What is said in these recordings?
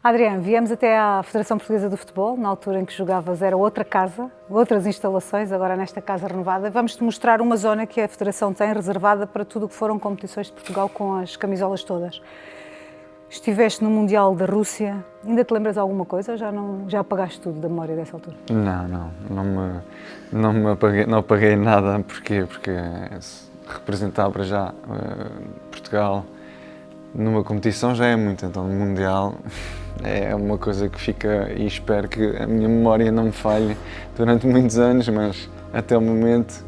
Adriano, viemos até à Federação Portuguesa do Futebol, na altura em que jogavas era outra casa, outras instalações, agora nesta casa renovada. Vamos-te mostrar uma zona que a Federação tem reservada para tudo o que foram competições de Portugal com as camisolas todas. Estiveste no Mundial da Rússia, ainda te lembras de alguma coisa ou já apagaste tudo da memória dessa altura? Não apaguei nada. Porquê? Porque representar para já Portugal numa competição já é muito, então no Mundial é uma coisa que fica, e espero que a minha memória não me falhe durante muitos anos, mas até o momento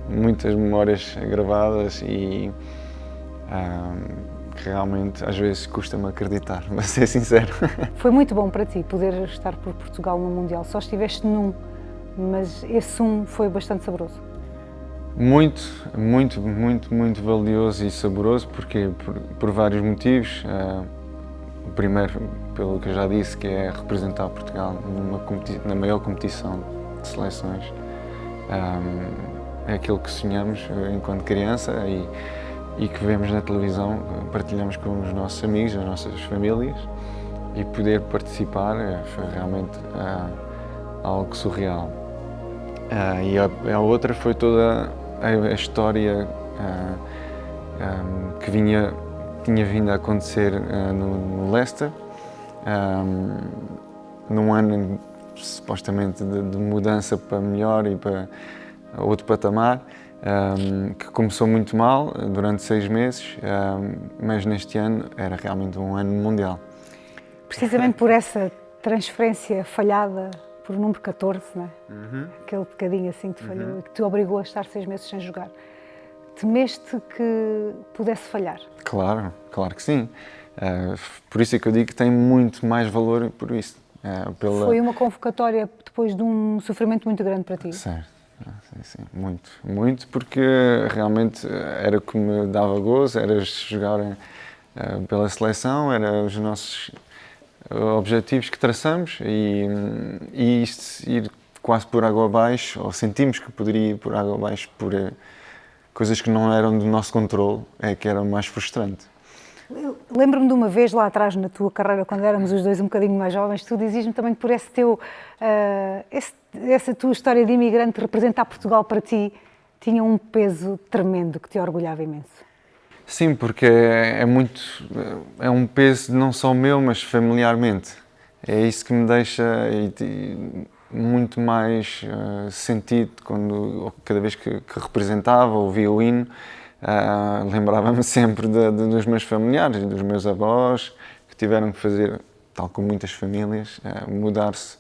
muitas memórias gravadas e que realmente às vezes custa-me acreditar, para ser sincero. Foi muito bom para ti poder estar por Portugal no Mundial, só estiveste num, mas esse foi bastante saboroso. Muito valioso e saboroso, porque por vários motivos. O primeiro, pelo que eu já disse, que é representar Portugal na maior competição de seleções. É aquilo que sonhamos enquanto criança e que vemos na televisão, partilhamos com os nossos amigos, as nossas famílias, e poder participar foi realmente algo surreal. E a outra foi toda a história que tinha vindo a acontecer no Leicester, num ano supostamente de mudança para melhor e para outro patamar, que começou muito mal durante 6 meses, mas neste ano era realmente um ano mundial. Precisamente por essa transferência falhada por número 14, não é? Aquele bocadinho assim que te falhou, que te obrigou a estar 6 meses sem jogar. Temeste que pudesse falhar? Claro que sim. Por isso é que eu digo que tem muito mais valor por isso. Foi uma convocatória depois de um sofrimento muito grande para ti? Certo, sim, muito, porque realmente era o que me dava gozo, era jogar pela seleção, era os nossos objetivos que traçamos e isto ir quase por água abaixo, ou sentimos que poderia ir por água abaixo por coisas que não eram do nosso controle, é que era mais frustrante. Lembro-me de uma vez lá atrás na tua carreira, quando éramos os dois um bocadinho mais jovens, tu dizias-me também que por essa tua história de imigrante, representar Portugal para ti tinha um peso tremendo que te orgulhava imenso. Sim, porque é um peso não só meu, mas familiarmente. É isso que me deixa muito mais sentido cada vez que representava, ouvia o hino, lembrava-me sempre dos meus familiares, dos meus avós, que tiveram que fazer, tal como muitas famílias, mudar-se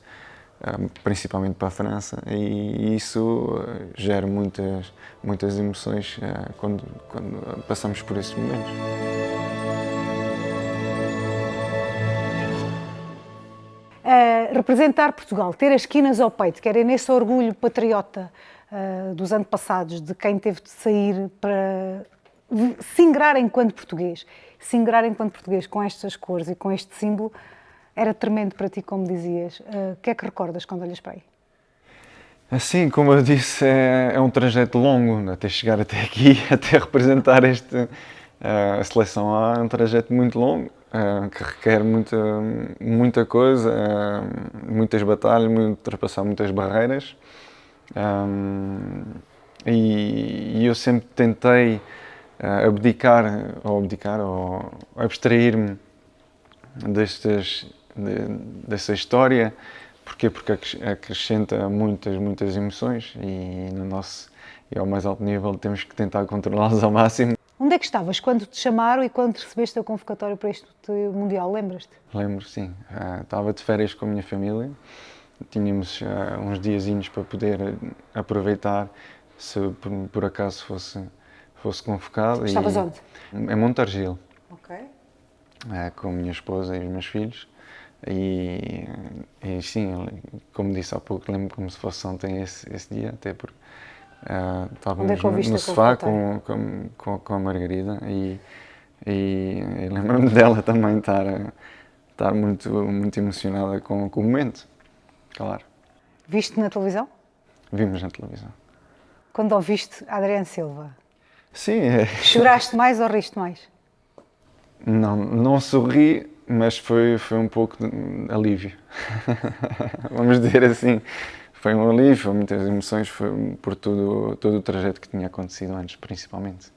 principalmente para a França, e isso gera muitas emoções quando passamos por esses momentos. Representar Portugal, ter as quinas ao peito, que era nesse orgulho patriota dos antepassados, de quem teve de sair para se ingrar enquanto português com estas cores e com este símbolo, era tremendo para ti, como dizias. O que é que recordas quando olhas para aí? Assim, como eu disse, é um trajeto longo, até chegar até aqui, até representar a seleção A, é um trajeto muito longo, que requer muita coisa, muitas batalhas, ultrapassar muitas barreiras. E eu sempre tentei ou abstrair-me dessa história. Porquê? Porque acrescenta muitas emoções e e ao mais alto nível temos que tentar controlá-las ao máximo. Onde é que estavas quando te chamaram e quando recebeste a convocatória para este Mundial? Lembras-te? Lembro, sim. Estava de férias com a minha família. Tínhamos uns diazinhos para poder aproveitar se por acaso fosse convocado. Estavas onde? Em Montargil. Ok. Com a minha esposa e os meus filhos. E sim, como disse há pouco, lembro como se fosse ontem esse dia, até porque estávamos no sofá com a Margarida e lembro-me dela também estar muito emocionada com o momento, claro. Viste na televisão? Vimos na televisão. Quando ouviste Adriano Silva? Sim. Choraste mais ou riste mais? Não sorri mas foi um pouco de alívio. Vamos dizer assim. Foi um alívio, foi muitas emoções, foi por todo o trajeto que tinha acontecido antes, principalmente.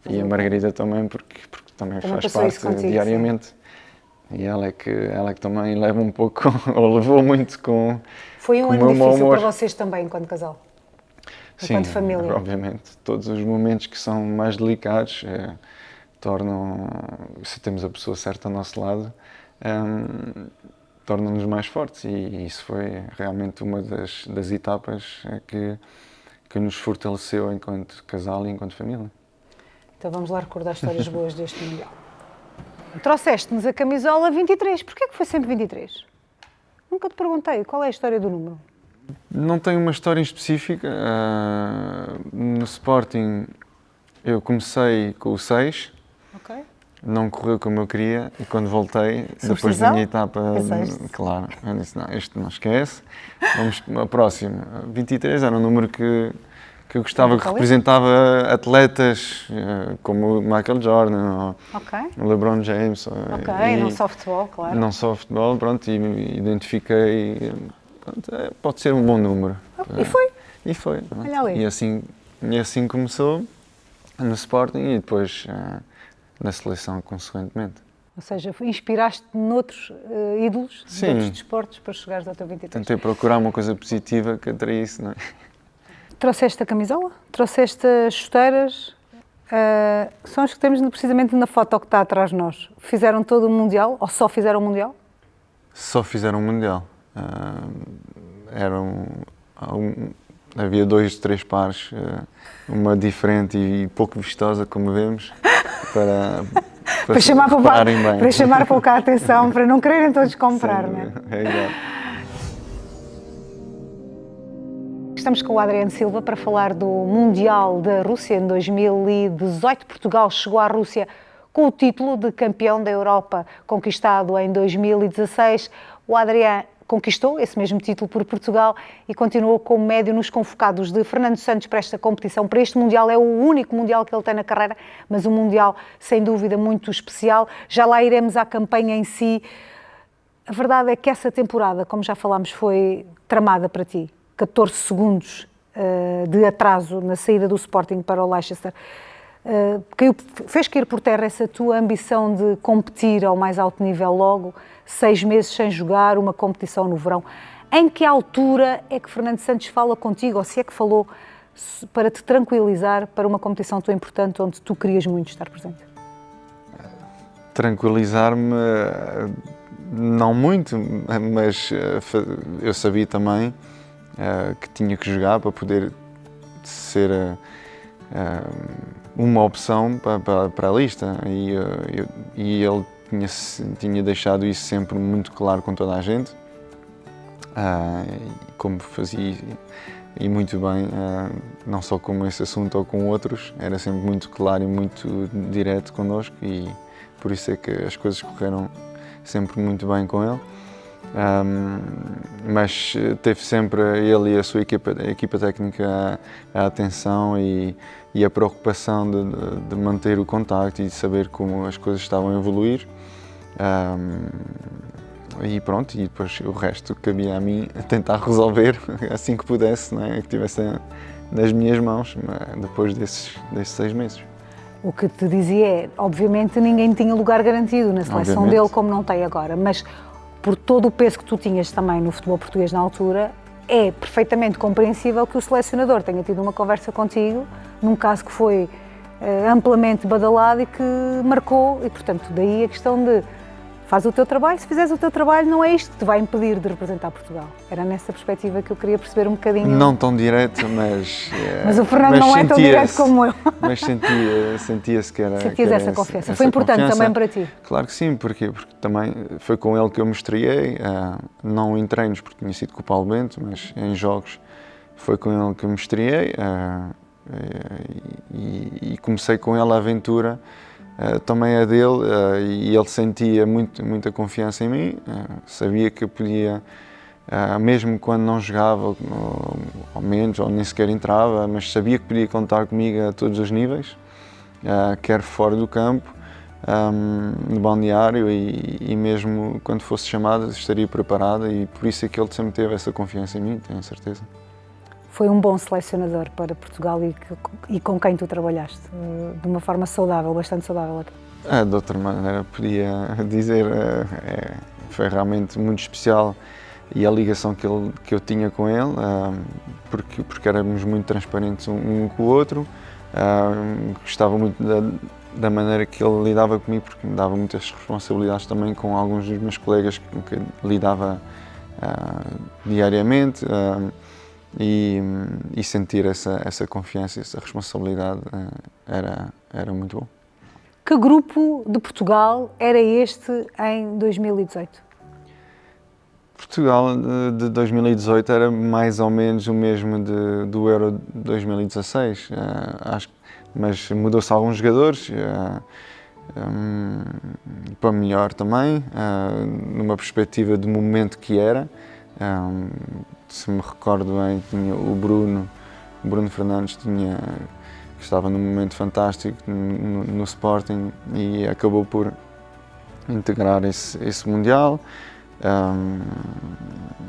E a Margarida também, porque também faz parte contigo, diariamente. Sim. E ela é que também leva um pouco, ou levou muito com Foi um ano difícil para vocês também, enquanto casal? Enquanto Sim, família? Obviamente. Todos os momentos que são mais delicados se temos a pessoa certa ao nosso lado, tornam-nos mais fortes. E isso foi realmente uma das etapas que nos fortaleceu enquanto casal e enquanto família. Então vamos lá recordar histórias boas deste Mundial. Trouxeste-nos a camisola 23. Porquê que foi sempre 23? Nunca te perguntei qual é a história do número. Não tenho uma história em específica. No Sporting eu comecei com o 6. Ok. Não correu como eu queria e quando voltei, depois Superstição? da minha etapa, claro, eu disse, não, este não esquece, vamos para a próxima. 23 era um número que eu gostava, que representava atletas como o Michael Jordan, ou o LeBron James. Não só futebol, claro. Não só futebol, pronto, e me identifiquei, pronto, pode ser um bom número. E foi? E foi. Olha ali. E assim começou no Sporting e depois na seleção, consequentemente. Ou seja, inspiraste noutros ídolos de outros desportos para chegares ao teu 23. Tentei procurar uma coisa positiva que atraísse, não é? Trouxeste a camisola, trouxeste as chuteiras, são as que temos precisamente na foto que está atrás de nós. Fizeram todo o Mundial, ou só fizeram o Mundial? Só fizeram o Mundial. Havia 2, 3 pares, uma diferente e pouco vistosa, como vemos, para chamar pouca a atenção, para não quererem todos comprar, não é? É exato. Estamos com o Adriano Silva para falar do Mundial da Rússia em 2018. Portugal chegou à Rússia com o título de campeão da Europa, conquistado em 2016. O Adriano conquistou esse mesmo título por Portugal e continuou como médio nos convocados de Fernando Santos para esta competição. Para este Mundial é o único Mundial que ele tem na carreira, mas um Mundial sem dúvida muito especial. Já lá iremos à campanha em si. A verdade é que essa temporada, como já falámos, foi tramada para ti. 14 segundos de atraso na saída do Sporting para o Leicester. Fez cair por terra essa tua ambição de competir ao mais alto nível logo, 6 meses sem jogar, uma competição no verão. Em que altura é que Fernando Santos fala contigo, ou se é que falou, para te tranquilizar para uma competição tão importante onde tu querias muito estar presente? Tranquilizar-me, não muito, mas eu sabia também que tinha que jogar para poder ser uma opção para a lista e ele tinha deixado isso sempre muito claro com toda a gente, como fazia e muito bem, não só com esse assunto ou com outros, era sempre muito claro e muito direto connosco e por isso é que as coisas correram sempre muito bem com ele. Mas teve sempre ele e a sua equipa técnica a atenção e a preocupação de manter o contacto e de saber como as coisas estavam a evoluir. E pronto, e depois o resto cabia a mim tentar resolver assim que pudesse, não é? Que estivesse nas minhas mãos depois desses 6 meses. O que te dizia é, obviamente ninguém tinha lugar garantido na seleção dele como não tem agora, mas por todo o peso que tu tinhas também no futebol português na altura, é perfeitamente compreensível que o selecionador tenha tido uma conversa contigo, num caso que foi amplamente badalado e que marcou, e portanto daí a questão de faz o teu trabalho, se fizeres o teu trabalho não é isto que te vai impedir de representar Portugal. Era nessa perspectiva que eu queria perceber um bocadinho. Não tão direto, mas... mas o Fernando não é tão direto como eu. Mas sentia-se que era... Sentias essa confiança. Foi importante também para ti? Claro que sim, porque também foi com ele que eu me estreiei, não em treinos porque tinha sido com o Paulo Bento, mas em jogos foi com ele que eu me estreiei e comecei com ele a aventura. Também a dele e ele sentia muita confiança em mim, sabia que eu podia, mesmo quando não jogava, ou menos, ou nem sequer entrava, mas sabia que podia contar comigo a todos os níveis, quer fora do campo, no balneário e mesmo quando fosse chamada estaria preparada e por isso é que ele sempre teve essa confiança em mim, tenho certeza. Foi um bom selecionador para Portugal e com quem tu trabalhaste, de uma forma saudável, bastante saudável até. De outra maneira podia dizer, foi realmente muito especial e a ligação que eu tinha com ele, porque éramos muito transparentes um com o outro, gostava muito da maneira que ele lidava comigo, porque me dava muitas responsabilidades também com alguns dos meus colegas com que lidava diariamente, e sentir essa confiança, essa responsabilidade era muito bom. Que grupo de Portugal era este em 2018? Portugal de 2018 era mais ou menos o mesmo do Euro 2016, acho, mas mudou-se alguns jogadores, para melhor também, numa perspectiva do momento que era. Se me recordo bem, tinha o Bruno Fernandes, que estava num momento fantástico no Sporting e acabou por integrar esse Mundial.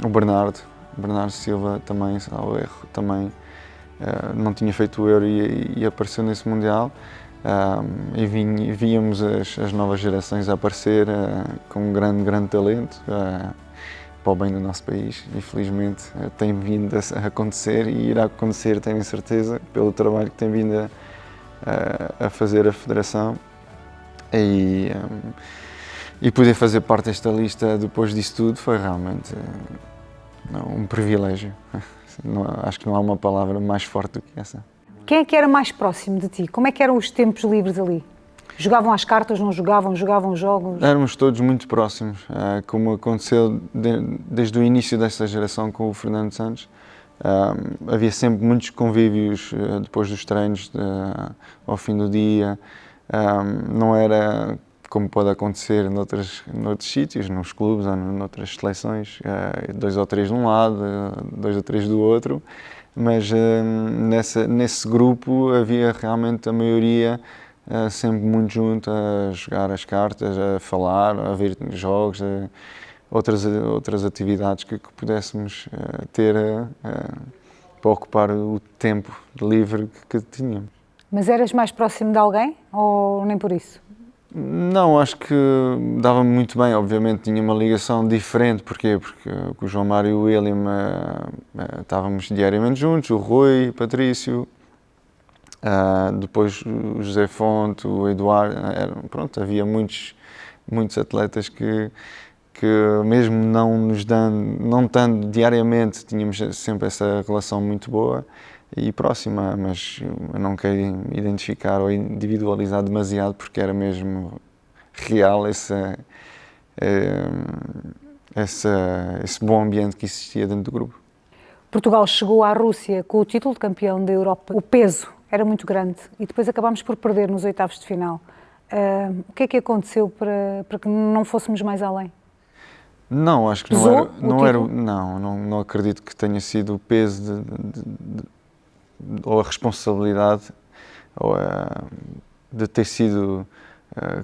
O Bernardo Silva também, salvo erro, também não tinha feito o Euro e apareceu nesse Mundial. E víamos as novas gerações a aparecer com um grande talento para o bem do nosso país e felizmente tem vindo a acontecer e irá acontecer, tenho certeza, pelo trabalho que tem vindo a fazer a Federação e poder fazer parte desta lista depois disso tudo foi realmente um privilégio. Acho que não há uma palavra mais forte do que essa. Quem é que era mais próximo de ti? Como é que eram os tempos livres ali? Jogavam às cartas, não jogavam? Jogavam jogos? Éramos todos muito próximos, como aconteceu desde o início desta geração com o Fernando Santos. Havia sempre muitos convívios depois dos treinos, ao fim do dia. Não era como pode acontecer noutros sítios, nos clubes ou noutras seleções, 2 ou 3 de um lado, 2 ou 3 do outro, mas nesse grupo havia realmente a maioria sempre muito junto a jogar as cartas, a falar, a ver jogos, outras atividades que pudéssemos ter para ocupar o tempo livre que tínhamos. Mas eras mais próximo de alguém ou nem por isso? Não, acho que dava-me muito bem, obviamente tinha uma ligação diferente, porquê? Porque o João Mário e o William estávamos diariamente juntos, o Rui, o Patrício, depois o José Fonte, o Eduardo, pronto, havia muitos atletas que mesmo não estando diariamente, tínhamos sempre essa relação muito boa e próxima, mas eu não quero identificar ou individualizar demasiado porque era mesmo real esse bom ambiente que existia dentro do grupo. Portugal chegou à Rússia com o título de campeão da Europa. O peso era muito grande e depois acabámos por perder nos oitavos de final. O que é que aconteceu para que não fôssemos mais além? Não, acho que não acredito que tenha sido o peso ou a responsabilidade de ter sido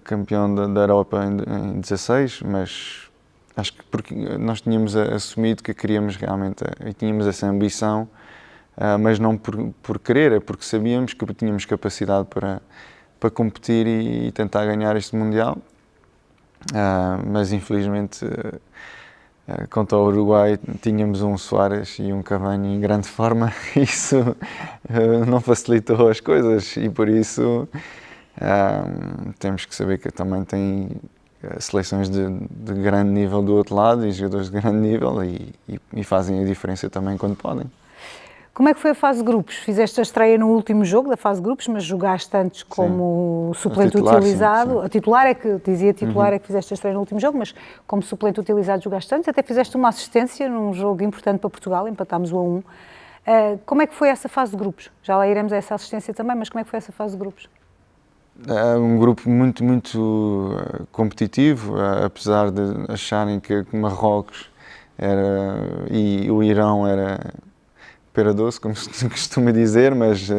campeão da Europa em 16, mas acho que porque nós tínhamos assumido que queríamos realmente e tínhamos essa ambição, mas não por querer, é porque sabíamos que tínhamos capacidade para competir e tentar ganhar este Mundial, mas infelizmente contra o Uruguai tínhamos um Soares e um Cavani em grande forma, isso não facilitou as coisas e por isso temos que saber que também tem seleções de grande nível do outro lado e jogadores de grande nível e fazem a diferença também quando podem. Como é que foi a fase de grupos? Fizeste a estreia no último jogo da fase de grupos, mas jogaste antes como suplente utilizado. Sim. A titular é que, dizia titular, é que fizeste a estreia no último jogo, mas como suplente utilizado jogaste antes, até fizeste uma assistência num jogo importante para Portugal, empatámos o 1-1. Como é que foi essa fase de grupos? Já lá iremos a essa assistência também, mas como é que foi essa fase de grupos? Um grupo muito competitivo, apesar de acharem que Marrocos e o Irão era pera doce, como se costuma dizer, mas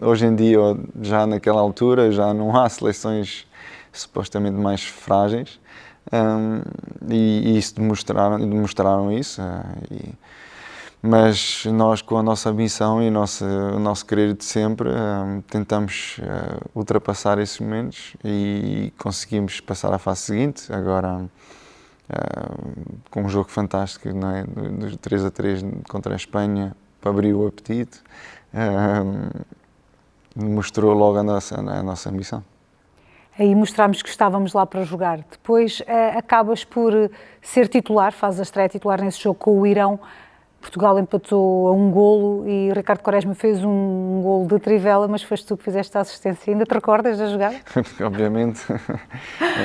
hoje em dia, já naquela altura, já não há seleções supostamente mais frágeis, e isso demonstraram isso. Mas nós, com a nossa ambição e o nosso querer de sempre, tentamos ultrapassar esses momentos e conseguimos passar à fase seguinte. Agora, com um jogo fantástico, não é? Dos 3-3 contra a Espanha, abriu o apetite, mostrou logo a nossa ambição. Aí mostrámos que estávamos lá para jogar. Depois acabas por ser titular, fazes a estreia titular nesse jogo com o Irão. Portugal empatou a 1 golo e Ricardo Quaresma fez um golo de trivela, mas foste tu que fizeste a assistência. Ainda te recordas da jogada? Obviamente.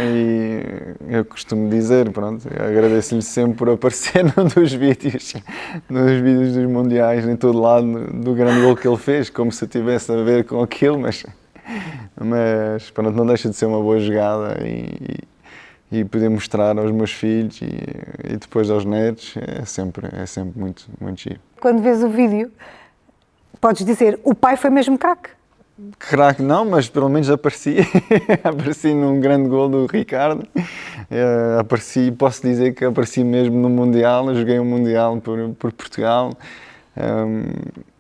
E eu costumo dizer, pronto, agradeço-lhe sempre por aparecer nos vídeos dos mundiais, em todo lado, do grande golo que ele fez, como se eu tivesse a ver com aquilo, mas pronto, não deixa de ser uma boa jogada e poder mostrar aos meus filhos e depois aos netos é sempre muito, muito giro. Quando vês o vídeo, podes dizer, o pai foi mesmo craque? Craque não, mas pelo menos apareci. Apareci num grande gol do Ricardo. Posso dizer que apareci mesmo no Mundial, joguei um Mundial por Portugal.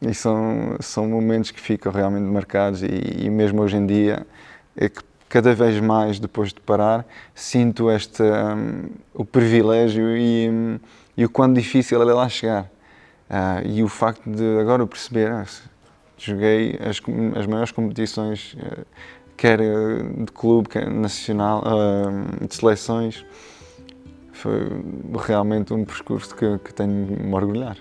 E são momentos que ficam realmente marcados e mesmo hoje em dia é que cada vez mais, depois de parar, sinto o privilégio e o quão difícil é lá chegar. E o facto de agora perceber, joguei as maiores competições, quer de clube, quer nacional, de seleções, foi realmente um percurso que tenho de me orgulhar.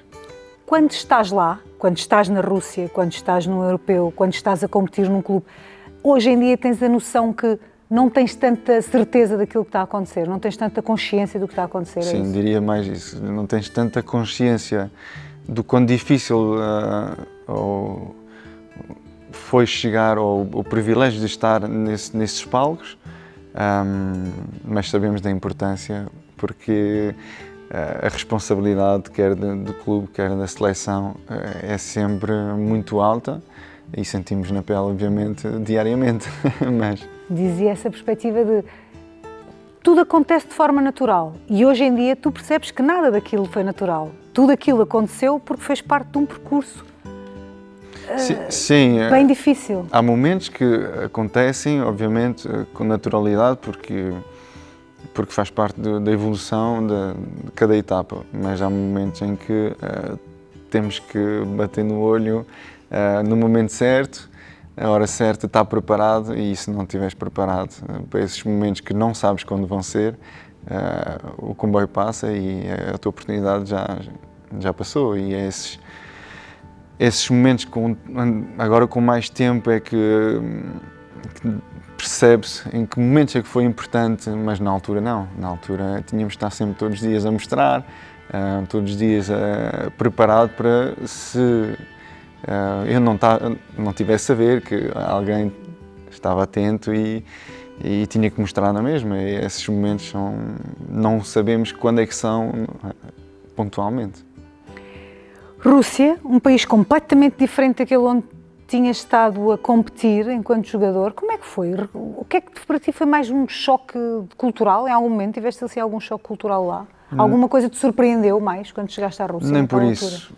Quando estás lá, quando estás na Rússia, quando estás no Europeu, quando estás a competir num clube, hoje em dia tens a noção que não tens tanta certeza daquilo que está a acontecer, não tens tanta consciência do que está a acontecer? Sim, diria mais isso. Não tens tanta consciência do quão difícil foi chegar ao privilégio de estar nesses palcos, mas sabemos da importância, porque a responsabilidade, quer do clube, quer da seleção, é sempre muito alta. E sentimos na pele, obviamente, diariamente. Mas dizia essa perspectiva de tudo acontece de forma natural e hoje em dia tu percebes que nada daquilo foi natural. Tudo aquilo aconteceu porque fez parte de um percurso sim, bem difícil. Há momentos que acontecem, obviamente, com naturalidade, porque faz parte da evolução de cada etapa. Mas há momentos em que temos que bater no olho no momento certo, a hora certa, está preparado, e se não estiveres preparado para esses momentos que não sabes quando vão ser, o comboio passa e a tua oportunidade já passou. E é esses momentos, agora com mais tempo, é que percebe-se em que momentos é que foi importante, mas na altura não. Na altura tínhamos de estar sempre todos os dias a mostrar, todos os dias preparado para, se eu não tivesse a ver, que alguém estava atento e tinha que mostrar na mesma. E esses momentos não sabemos quando é que são pontualmente. Rússia, um país completamente diferente daquele onde tinhas estado a competir enquanto jogador. Como é que foi? O que é que para ti foi mais um choque cultural? Em algum momento tiveste assim algum choque cultural lá? Alguma coisa te surpreendeu mais quando chegaste à Rússia? Nem por isso.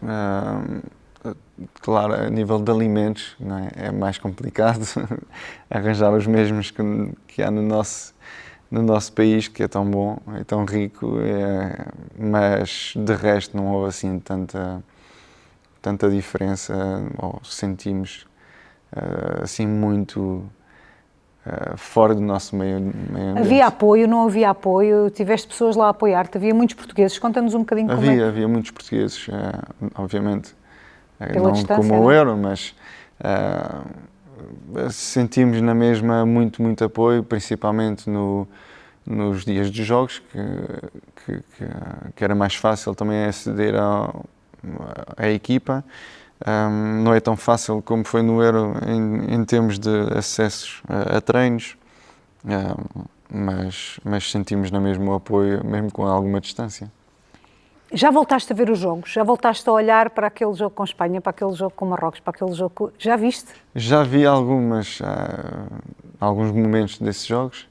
Claro, a nível de alimentos, não é mais complicado arranjar os mesmos que há no nosso país, que é tão bom, é tão rico, mas de resto não houve assim tanta diferença, ou sentimos assim muito fora do nosso meio ambiente. Havia apoio, não havia apoio? Tiveste pessoas lá a apoiar-te? Havia muitos portugueses? Conta-nos um bocadinho como é. Havia muitos portugueses, obviamente. Pela não distância, como o Euro, mas sentimos na mesma muito apoio, principalmente nos dias dos jogos, que era mais fácil também aceder à equipa. Não é tão fácil como foi no Euro em termos de acessos a treinos, mas sentimos na mesma o apoio, mesmo com alguma distância. Já voltaste a ver os jogos? Já voltaste a olhar para aquele jogo com Espanha, para aquele jogo com Marrocos, para aquele jogo... Já viste? Já vi alguns momentos desses jogos.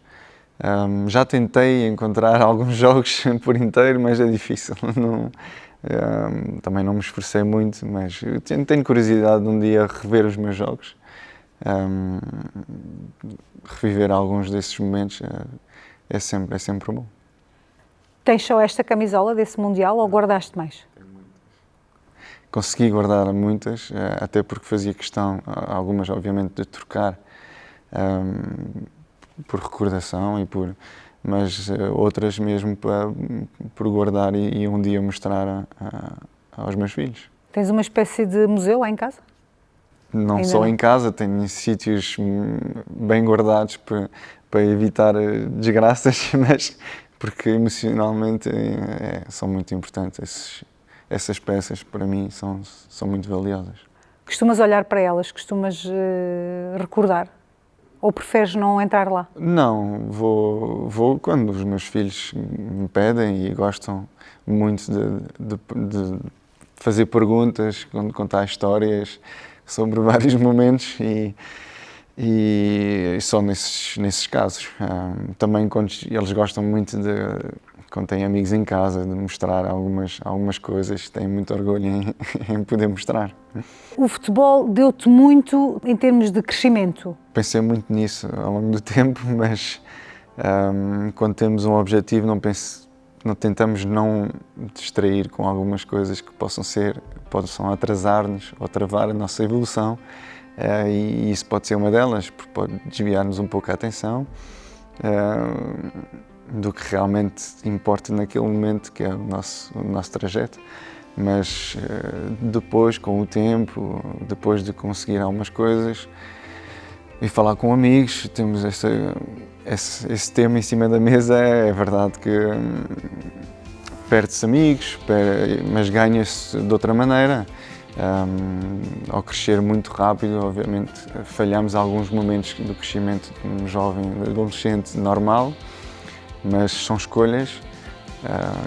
Já tentei encontrar alguns jogos por inteiro, mas é difícil. Também não me esforcei muito, mas eu tenho curiosidade de um dia rever os meus jogos, reviver alguns desses momentos, é sempre bom. Tens só esta camisola desse Mundial ou guardaste mais? Consegui guardar muitas, até porque fazia questão, algumas obviamente, de trocar por recordação mas outras mesmo por guardar e um dia mostrar aos meus filhos. Tens uma espécie de museu lá em casa? Não Ainda só não? em casa, tenho em sítios bem guardados para evitar desgraças, mas porque emocionalmente são muito importantes. Essas peças, para mim, são muito valiosas. Costumas olhar para elas, costumas recordar? Ou preferes não entrar lá? Não, vou quando os meus filhos me pedem e gostam muito de fazer perguntas, quando contar histórias sobre vários momentos e só nesses casos. Também quando eles gostam muito quando têm amigos em casa, de mostrar algumas coisas, têm muito orgulho em poder mostrar. O futebol deu-te muito em termos de crescimento. Pensei muito nisso ao longo do tempo, mas quando temos um objetivo não tentamos não distrair com algumas coisas que possam atrasar-nos ou travar a nossa evolução, e isso pode ser uma delas, porque pode desviar-nos um pouco a atenção do que realmente importa naquele momento, que é o nosso trajeto. Mas depois, com o tempo, depois de conseguir algumas coisas e falar com amigos, temos esse tema em cima da mesa. É verdade que perde-se amigos, mas ganha-se de outra maneira. Ao crescer muito rápido, obviamente, falhamos alguns momentos do crescimento de um jovem adolescente normal, mas são escolhas.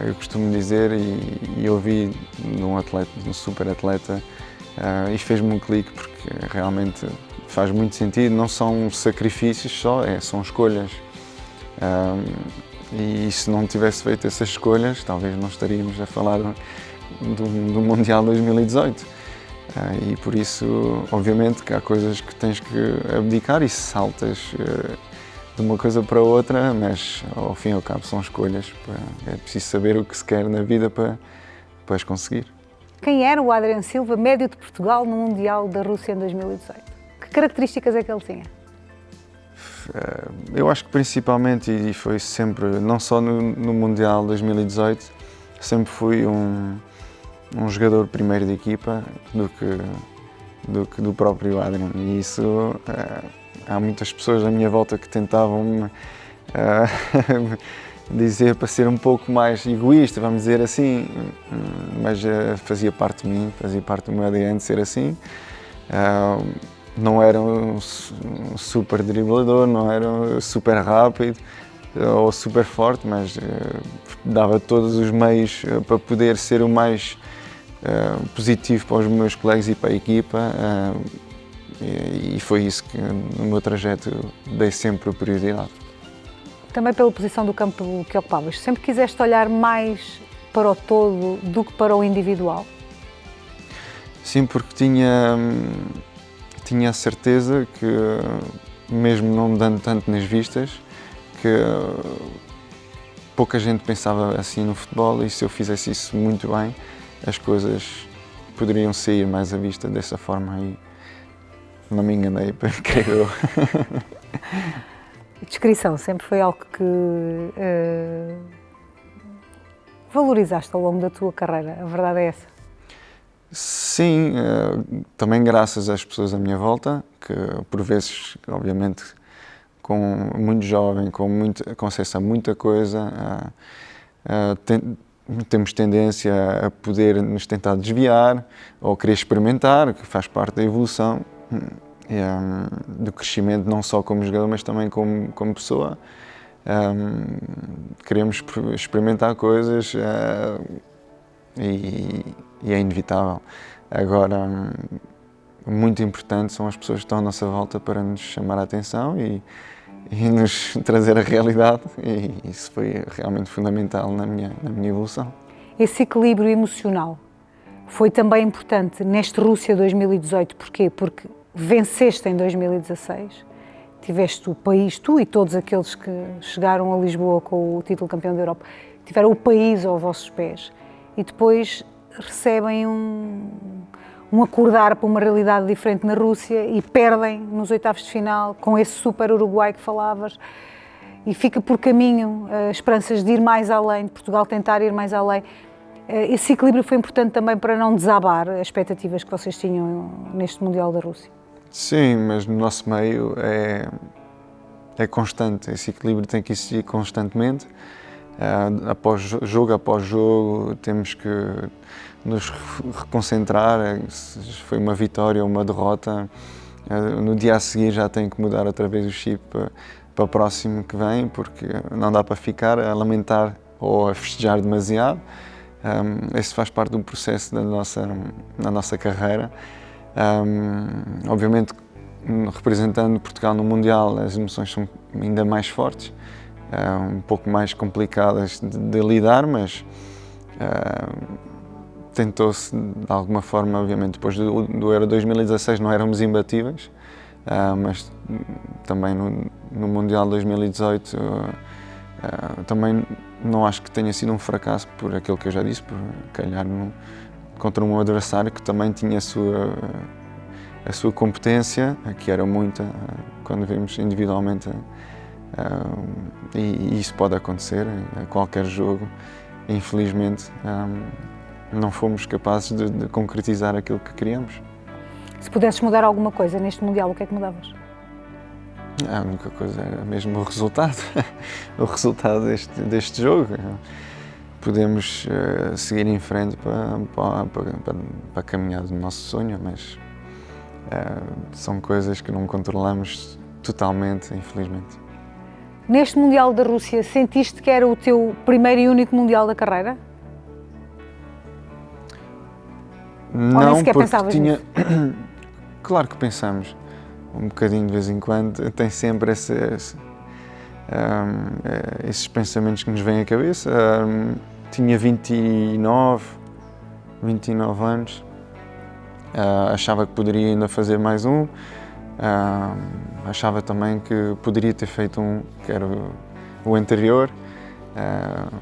Eu costumo dizer e ouvi de um super atleta, e fez-me um clique, porque realmente faz muito sentido. Não são sacrifícios só, são escolhas. E se não tivesse feito essas escolhas, talvez não estaríamos a falar do Mundial 2018. E por isso, obviamente, que há coisas que tens que abdicar e saltas de uma coisa para outra, mas ao fim e ao cabo são escolhas. É preciso saber o que se quer na vida para as conseguir. Quem era o Adriano Silva, médio de Portugal, no Mundial da Rússia em 2018? Que características é que ele tinha? Eu acho que principalmente, e foi sempre, não só no Mundial 2018, sempre fui um jogador primeiro de equipa do próprio Adriano. E isso, há muitas pessoas à minha volta que tentavam dizer para ser um pouco mais egoísta, vamos dizer assim, mas fazia parte de mim, fazia parte do meu ADN ser assim. Não era um super driblador, não era super rápido ou super forte, mas dava todos os meios para poder ser o mais positivo para os meus colegas e para a equipa, e foi isso que no meu trajeto dei sempre prioridade. Também pela posição do campo que ocupavas, sempre quiseste olhar mais para o todo do que para o individual? Sim, porque tinha a certeza que, mesmo não dando tanto nas vistas, que pouca gente pensava assim no futebol, e se eu fizesse isso muito bem, as coisas poderiam sair mais à vista dessa forma, e não me enganei, creio eu. Descrição sempre foi algo que valorizaste ao longo da tua carreira, a verdade é essa? Sim, também graças às pessoas à minha volta, que por vezes, obviamente, muito jovem, com acesso a muita coisa, temos tendência a poder nos tentar desviar ou querer experimentar, que faz parte da evolução, do crescimento, não só como jogador, mas também como pessoa. Queremos experimentar coisas e é inevitável. Agora, muito importante são as pessoas que estão à nossa volta para nos chamar a atenção e nos trazer a realidade, e isso foi realmente fundamental na minha evolução. Esse equilíbrio emocional foi também importante neste Rússia 2018, porquê? Porque venceste em 2016, tiveste o país, tu e todos aqueles que chegaram a Lisboa com o título de campeão da Europa, tiveram o país aos vossos pés e depois recebem um acordar para uma realidade diferente na Rússia e perdem nos oitavos de final com esse super Uruguai que falavas e fica por caminho esperanças de ir mais além, de Portugal tentar ir mais além. Esse equilíbrio foi importante também para não desabar as expectativas que vocês tinham neste Mundial da Rússia? Sim, mas no nosso meio é constante, esse equilíbrio tem que existir constantemente. Jogo após jogo temos que nos reconcentrar, se foi uma vitória ou uma derrota, no dia a seguir já tenho que mudar outra vez o chip para o próximo que vem, porque não dá para ficar a lamentar ou a festejar demasiado. Esse faz parte do processo da nossa carreira. Obviamente, representando Portugal no Mundial, as emoções são ainda mais fortes, um pouco mais complicadas de lidar, mas tentou-se de alguma forma, obviamente, depois do Euro 2016 não éramos imbatíveis, mas também no Mundial 2018 também não acho que tenha sido um fracasso por aquilo que eu já disse, por calhar contra um adversário que também tinha a sua competência, que era muita, quando vimos individualmente, e isso pode acontecer a qualquer jogo. Infelizmente, não fomos capazes de concretizar aquilo que queríamos. Se pudesses mudar alguma coisa neste Mundial, o que é que mudavas? A única coisa era mesmo o resultado, o resultado deste jogo. Podemos seguir em frente para a caminhada do nosso sonho, mas são coisas que não controlamos totalmente, infelizmente. Neste Mundial da Rússia, sentiste que era o teu primeiro e único Mundial da carreira? Não, porque tinha... Claro que pensamos. Um bocadinho de vez em quando, tem sempre esses pensamentos que nos vêm à cabeça. Tinha 29 anos, achava que poderia ainda fazer mais um, achava também que poderia ter feito um que era o anterior,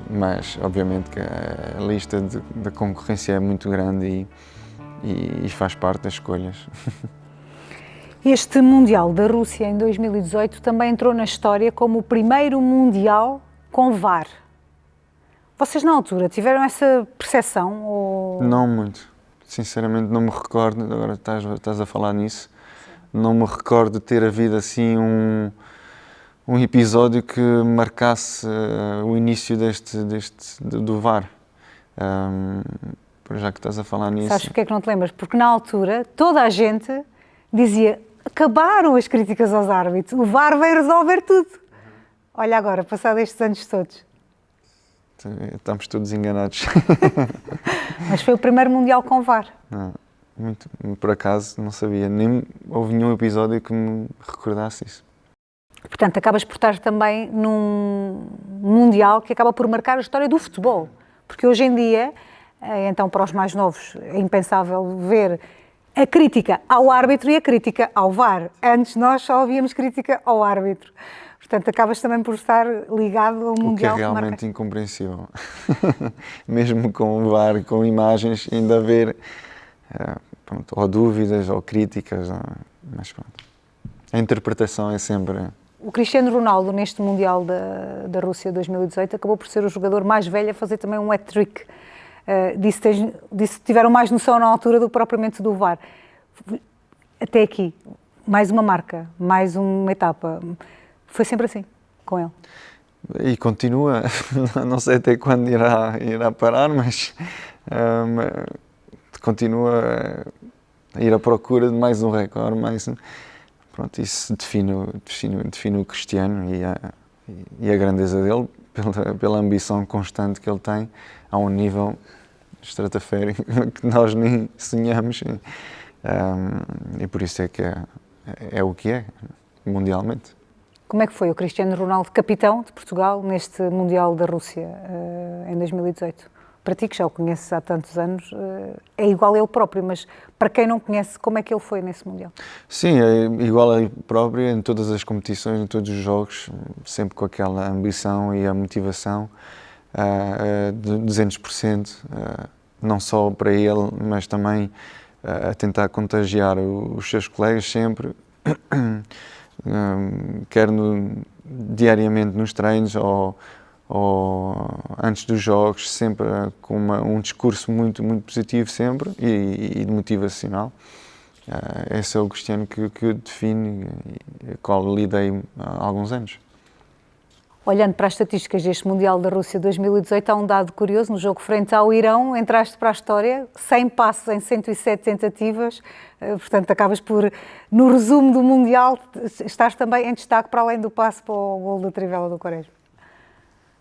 mas obviamente que a lista da concorrência é muito grande e faz parte das escolhas. Este Mundial da Rússia em 2018 também entrou na história como o primeiro Mundial com VAR. Vocês na altura tiveram essa percepção? Ou... Não muito. Sinceramente não me recordo, agora estás a falar nisso, não me recordo de ter havido assim um episódio que marcasse o início do VAR. Já que estás a falar nisso... Sabes porque é que não te lembras? Porque na altura toda a gente dizia: acabaram as críticas aos árbitros, o VAR vai resolver tudo. Olha agora, passados estes anos todos. Estamos todos enganados. Mas foi o primeiro Mundial com VAR. Não, por acaso não sabia, nem houve nenhum episódio que me recordasse isso. Portanto, acabas por estar também num Mundial que acaba por marcar a história do futebol. Porque hoje em dia, então para os mais novos, é impensável ver a crítica ao árbitro e a crítica ao VAR. Antes nós só ouvíamos crítica ao árbitro. Portanto, acabas também por estar ligado ao Mundial. O que é realmente incompreensível. Mesmo com o VAR, com imagens, ainda haver ou dúvidas ou críticas. Mas pronto, a interpretação é sempre... O Cristiano Ronaldo, neste Mundial da Rússia 2018, acabou por ser o jogador mais velho a fazer também um hat-trick. Disse que tiveram mais noção na altura do que propriamente do VAR. Até aqui, mais uma marca, mais uma etapa. Foi sempre assim, com ele. E continua, não sei até quando irá parar, mas continua a ir à procura de mais um recorde, pronto, isso define o Cristiano e a grandeza dele, pela ambição constante que ele tem a um nível estratosférico que nós nem sonhamos, e por isso é que é o que é, mundialmente. Como é que foi o Cristiano Ronaldo, capitão de Portugal, neste Mundial da Rússia, em 2018? Para ti, que já o conheces há tantos anos, é igual a ele próprio, mas para quem não conhece, como é que ele foi nesse Mundial? Sim, é igual a ele próprio em todas as competições, em todos os jogos, sempre com aquela ambição e a motivação de 200%, não só para ele, mas também a tentar contagiar os seus colegas sempre, quer diariamente nos treinos ou antes dos jogos, sempre com um discurso muito positivo sempre e motivacional. Esse é o Cristiano que eu defino e com o qual lidei há alguns anos. Olhando para as estatísticas deste Mundial da Rússia 2018, há um dado curioso: no jogo frente ao Irão, entraste para a história, 100 passos em 107 tentativas, portanto acabas por, no resumo do Mundial, estás também em destaque para além do passe para o gol da Trivela do Quaresma.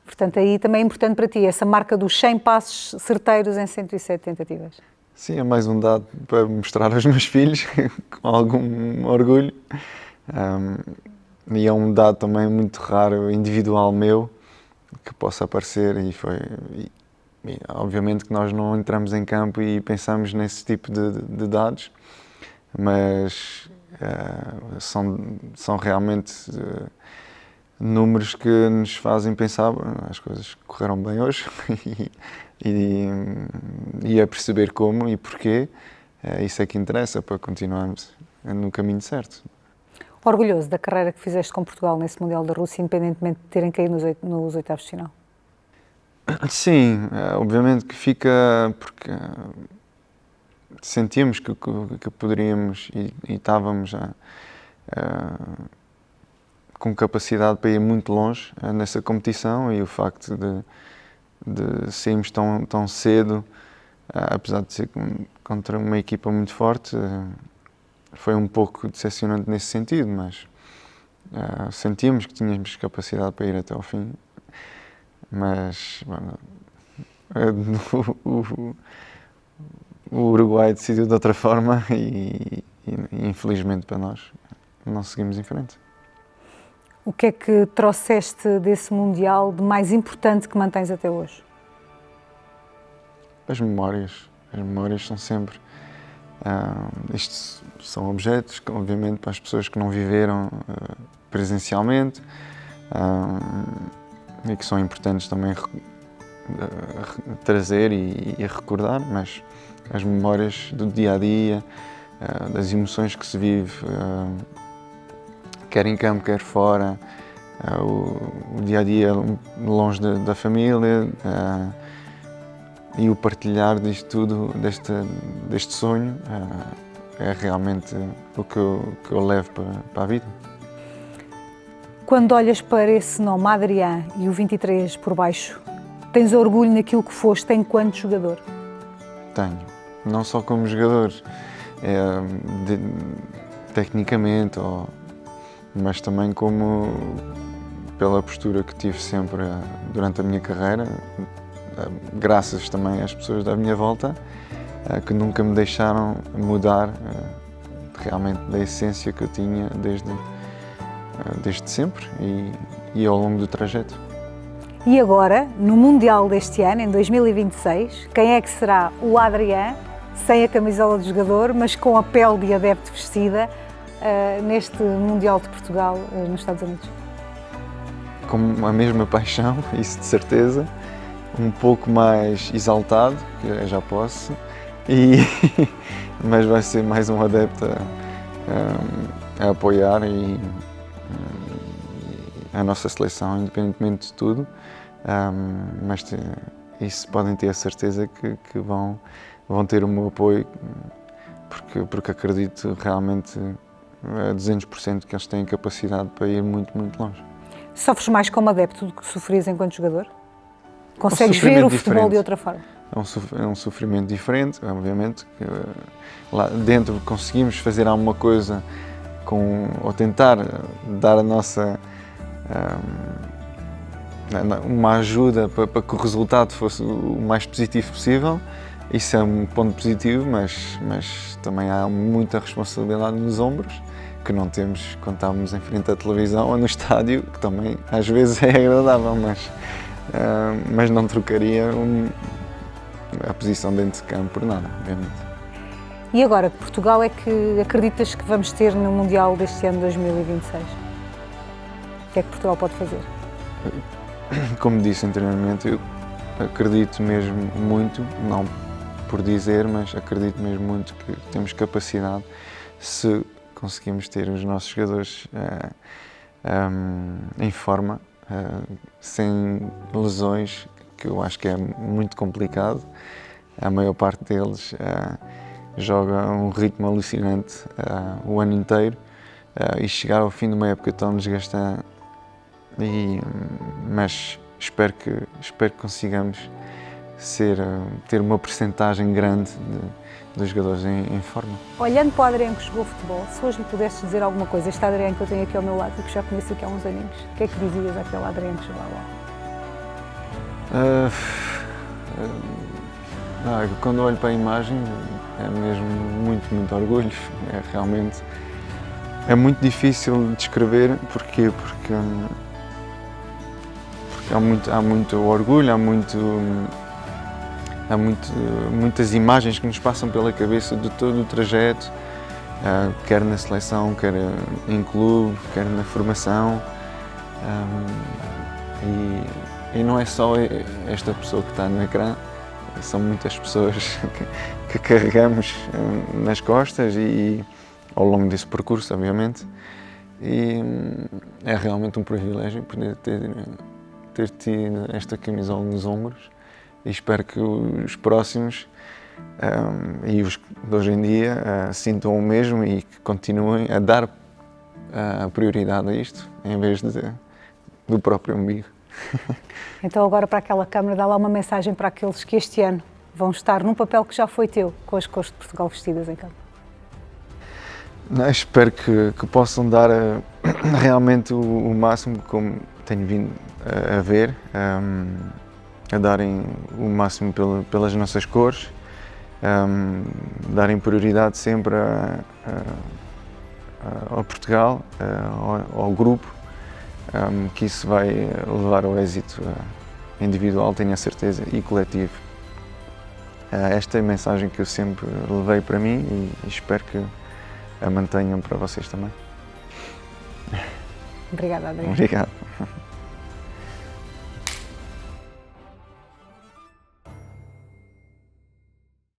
Portanto, aí também é importante para ti, essa marca dos 100 passos certeiros em 107 tentativas. Sim, é mais um dado para mostrar aos meus filhos, com algum orgulho. E é um dado também muito raro, individual meu, que possa aparecer e obviamente que nós não entramos em campo e pensamos nesse tipo de dados, mas são realmente números que nos fazem pensar, as coisas correram bem hoje e a perceber como e porquê, isso é que interessa para continuarmos no caminho certo. Orgulhoso da carreira que fizeste com Portugal nesse Mundial da Rússia, independentemente de terem caído nos oitavos de final? Sim, obviamente que fica, porque sentimos que poderíamos e estávamos com capacidade para ir muito longe nessa competição, e o facto de sairmos tão cedo, apesar de ser contra uma equipa muito forte, foi um pouco decepcionante nesse sentido, mas sentíamos que tínhamos capacidade para ir até ao fim, mas o Uruguai decidiu de outra forma e infelizmente para nós não seguimos em frente. O que é que trouxeste desse Mundial de mais importante que mantens até hoje? As memórias são sempre... estes são objetos que, obviamente, para as pessoas que não viveram presencialmente e que são importantes também trazer e recordar, mas as memórias do dia-a-dia, das emoções que se vive, quer em campo, quer fora, o dia-a-dia longe da família, e o partilhar disto tudo, deste sonho, é realmente o que eu levo para a vida. Quando olhas para esse nome, Adrián, e o 23 por baixo, tens orgulho naquilo que foste enquanto jogador? Tenho. Não só como jogador, tecnicamente, mas também pela postura que tive sempre durante a minha carreira, graças também às pessoas da minha volta, que nunca me deixaram mudar realmente da essência que eu tinha desde sempre e ao longo do trajeto. E agora, no Mundial deste ano, em 2026, quem é que será o Adrián, sem a camisola de jogador, mas com a pele de adepto vestida, neste Mundial de Portugal nos Estados Unidos? Com a mesma paixão, isso de certeza, um pouco mais exaltado, que eu já posso, mas vai ser mais um adepto a apoiar a nossa seleção, independentemente de tudo, mas isso podem ter a certeza que vão ter o meu apoio, porque acredito realmente a 200% que eles têm capacidade para ir muito longe. Sofres mais como adepto do que sofrias enquanto jogador? Consegues ver o futebol de outra forma? É um sofrimento diferente, obviamente. Lá dentro conseguimos fazer alguma coisa ou tentar dar a nossa uma ajuda para que o resultado fosse o mais positivo possível. Isso é um ponto positivo, mas também há muita responsabilidade nos ombros que não temos quando estávamos em frente à televisão ou no estádio, que também às vezes é agradável, mas não trocaria a posição dentro de campo por nada, obviamente. E agora, que Portugal é que acreditas que vamos ter no Mundial deste ano 2026? O que é que Portugal pode fazer? Como disse anteriormente, eu acredito mesmo muito, não por dizer, mas acredito mesmo muito que temos capacidade, se conseguimos ter os nossos jogadores em forma, sem lesões, que eu acho que é muito complicado. A maior parte deles joga a um ritmo alucinante o ano inteiro e chegar ao fim de uma época tão desgastante. Mas espero que consigamos ter uma percentagem grande dos jogadores em forma. Olhando para o Adriano que jogou futebol, se hoje lhe pudesses dizer alguma coisa, este Adriano que eu tenho aqui ao meu lado e que já conheço aqui há uns aninhos, o que é que dizias àquele Adriano que jogava lá? Quando olho para a imagem é mesmo muito orgulho, realmente é muito difícil descrever, porque há muito orgulho, há muitas imagens que nos passam pela cabeça de todo o trajeto, quer na seleção, quer em clube, quer na formação. E não é só esta pessoa que está no ecrã, são muitas pessoas que carregamos nas costas e ao longo desse percurso, obviamente. E é realmente um privilégio poder ter tido esta camisola nos ombros e espero que os próximos e os de hoje em dia sintam o mesmo e que continuem a dar a prioridade a isto em vez do próprio umbigo. Então agora para aquela câmara dá lá uma mensagem para aqueles que este ano vão estar num papel que já foi teu, com as cores de Portugal vestidas em campo. Espero que possam dar realmente o máximo, como tenho vindo a ver, a darem o máximo pelas nossas cores, darem prioridade sempre ao Portugal, ao grupo, que isso vai levar ao êxito individual, tenho a certeza, e coletivo. Esta é a mensagem que eu sempre levei para mim e espero que a mantenham para vocês também. Obrigada, Adriano. Obrigado.